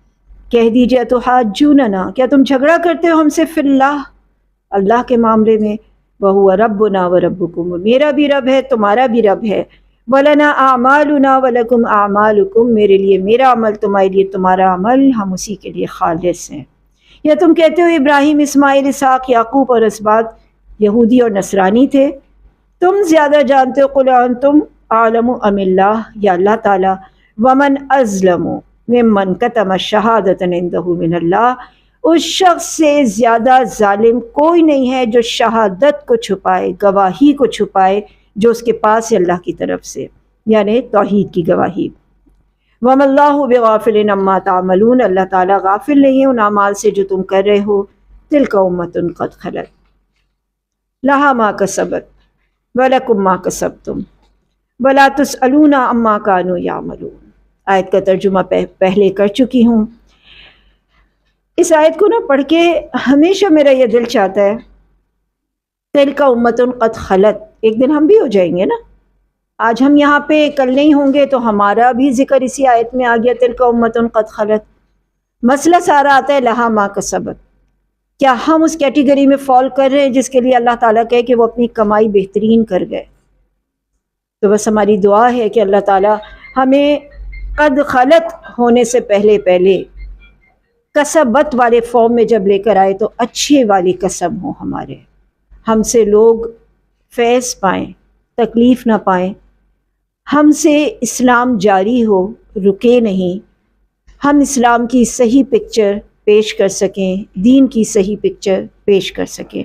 کہہ دیجئے تو حاجوننا، کیا تم جھگڑا کرتے ہو ہم سے فی اللہ، اللہ کے معاملے میں، وَهُوَ رَبُّنَا وَرَبُّكُمْ، میرا بھی رب ہے تمہارا بھی رب ہے، وَلَنَا أَعْمَالُنَا وَلَكُمْ أَعْمَالُكُمْ، میرے لیے میرا عمل تمہارے لیے تمہارا عمل، ہم اسی کے لیے خالص ہیں۔ یا تم کہتے ہو ابراہیم، اسماعیل، اسحاق، یعقوب اور اسباط یہودی اور نصرانی تھے، تم زیادہ جانتے ہو، قُلْ أَنْتُمْ أَعْلَمُ أَمِ اللَّهُ، یا اللہ تعالیٰ، وَمَنْ أَظْلَمُ مِمَّنْ كَتَمَ شَهَادَةً عِنْدَهُ مِنَ اللَّهِ، اس شخص سے زیادہ ظالم کوئی نہیں ہے جو شہادت کو چھپائے، گواہی کو چھپائے جو اس کے پاس ہے اللہ کی طرف سے، یعنی توحید کی گواہی۔ وَمَا اللَّهُ بِغَافِلٍ عَمَّا تَعْمَلُونَ، اللہ تعالیٰ غافل نہیں ہے ان اعمال سے جو تم کر رہے ہو۔ تِلْكَ أُمَّةٌ قَدْ خَلَتْ لَهَا مَا كَسَبَتْ وَلَكُمْ مَا كَسَبْتُمْ وَلَا تُسْأَلُونَ عَمَّا كَانُوا يَعْمَلُونَ۔ آیت کا ترجمہ پہلے کر چکی ہوں۔ اس آیت کو پڑھ کے ہمیشہ میرا یہ دل چاہتا ہے، تِلْكَ أُمَّةٌ قَدْ خَلَتْ، ایک دن ہم بھی ہو جائیں گے نا، آج ہم یہاں پہ کل نہیں ہوں گے، تو ہمارا بھی ذکر اسی آیت میں آ گیا، تِلْكَ أُمَّةٌ قَدْ خَلَتْ۔ مسئلہ سارا آتا ہے لہا ما کسبت، کیا ہم اس کیٹیگری میں فال کر رہے ہیں جس کے لیے اللہ تعالیٰ کہے کہ وہ اپنی کمائی بہترین کر گئے؟ تو بس ہماری دعا ہے کہ اللہ تعالیٰ ہمیں قد خلت ہونے سے پہلے کسبت والے فارم میں جب لے کر آئے تو اچھی والی قسم ہو ہمارے، ہم سے لوگ فیض پائیں، تکلیف نہ پائیں، ہم سے اسلام جاری ہو، رکے نہیں، ہم اسلام کی صحیح پکچر پیش کر سکیں، دین کی صحیح پکچر پیش کر سکیں۔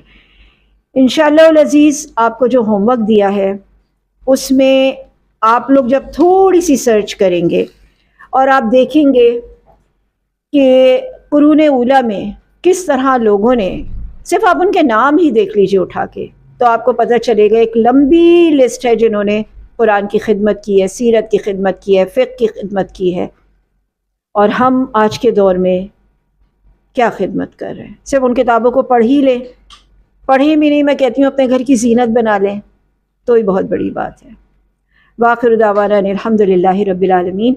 انشاءاللہ العزیز آپ کو جو ہوم ورک دیا ہے اس میں آپ لوگ جب تھوڑی سی سرچ کریں گے اور آپ دیکھیں گے کہ قرون اولیٰ میں کس طرح لوگوں نے، صرف آپ ان کے نام ہی دیکھ لیجئے اٹھا کے تو آپ کو پتہ چلے گا، ایک لمبی لسٹ ہے جنہوں نے قرآن کی خدمت کی ہے، سیرت کی خدمت کی ہے، فقہ کی خدمت کی ہے، اور ہم آج کے دور میں کیا خدمت کر رہے ہیں؟ صرف ان کتابوں کو پڑھ ہی لیں، پڑھیں بھی نہیں، میں کہتی ہوں اپنے گھر کی زینت بنا لیں تو ہی بہت بڑی بات ہے۔ وآخر دعوانا الحمد للہ رب العالمین۔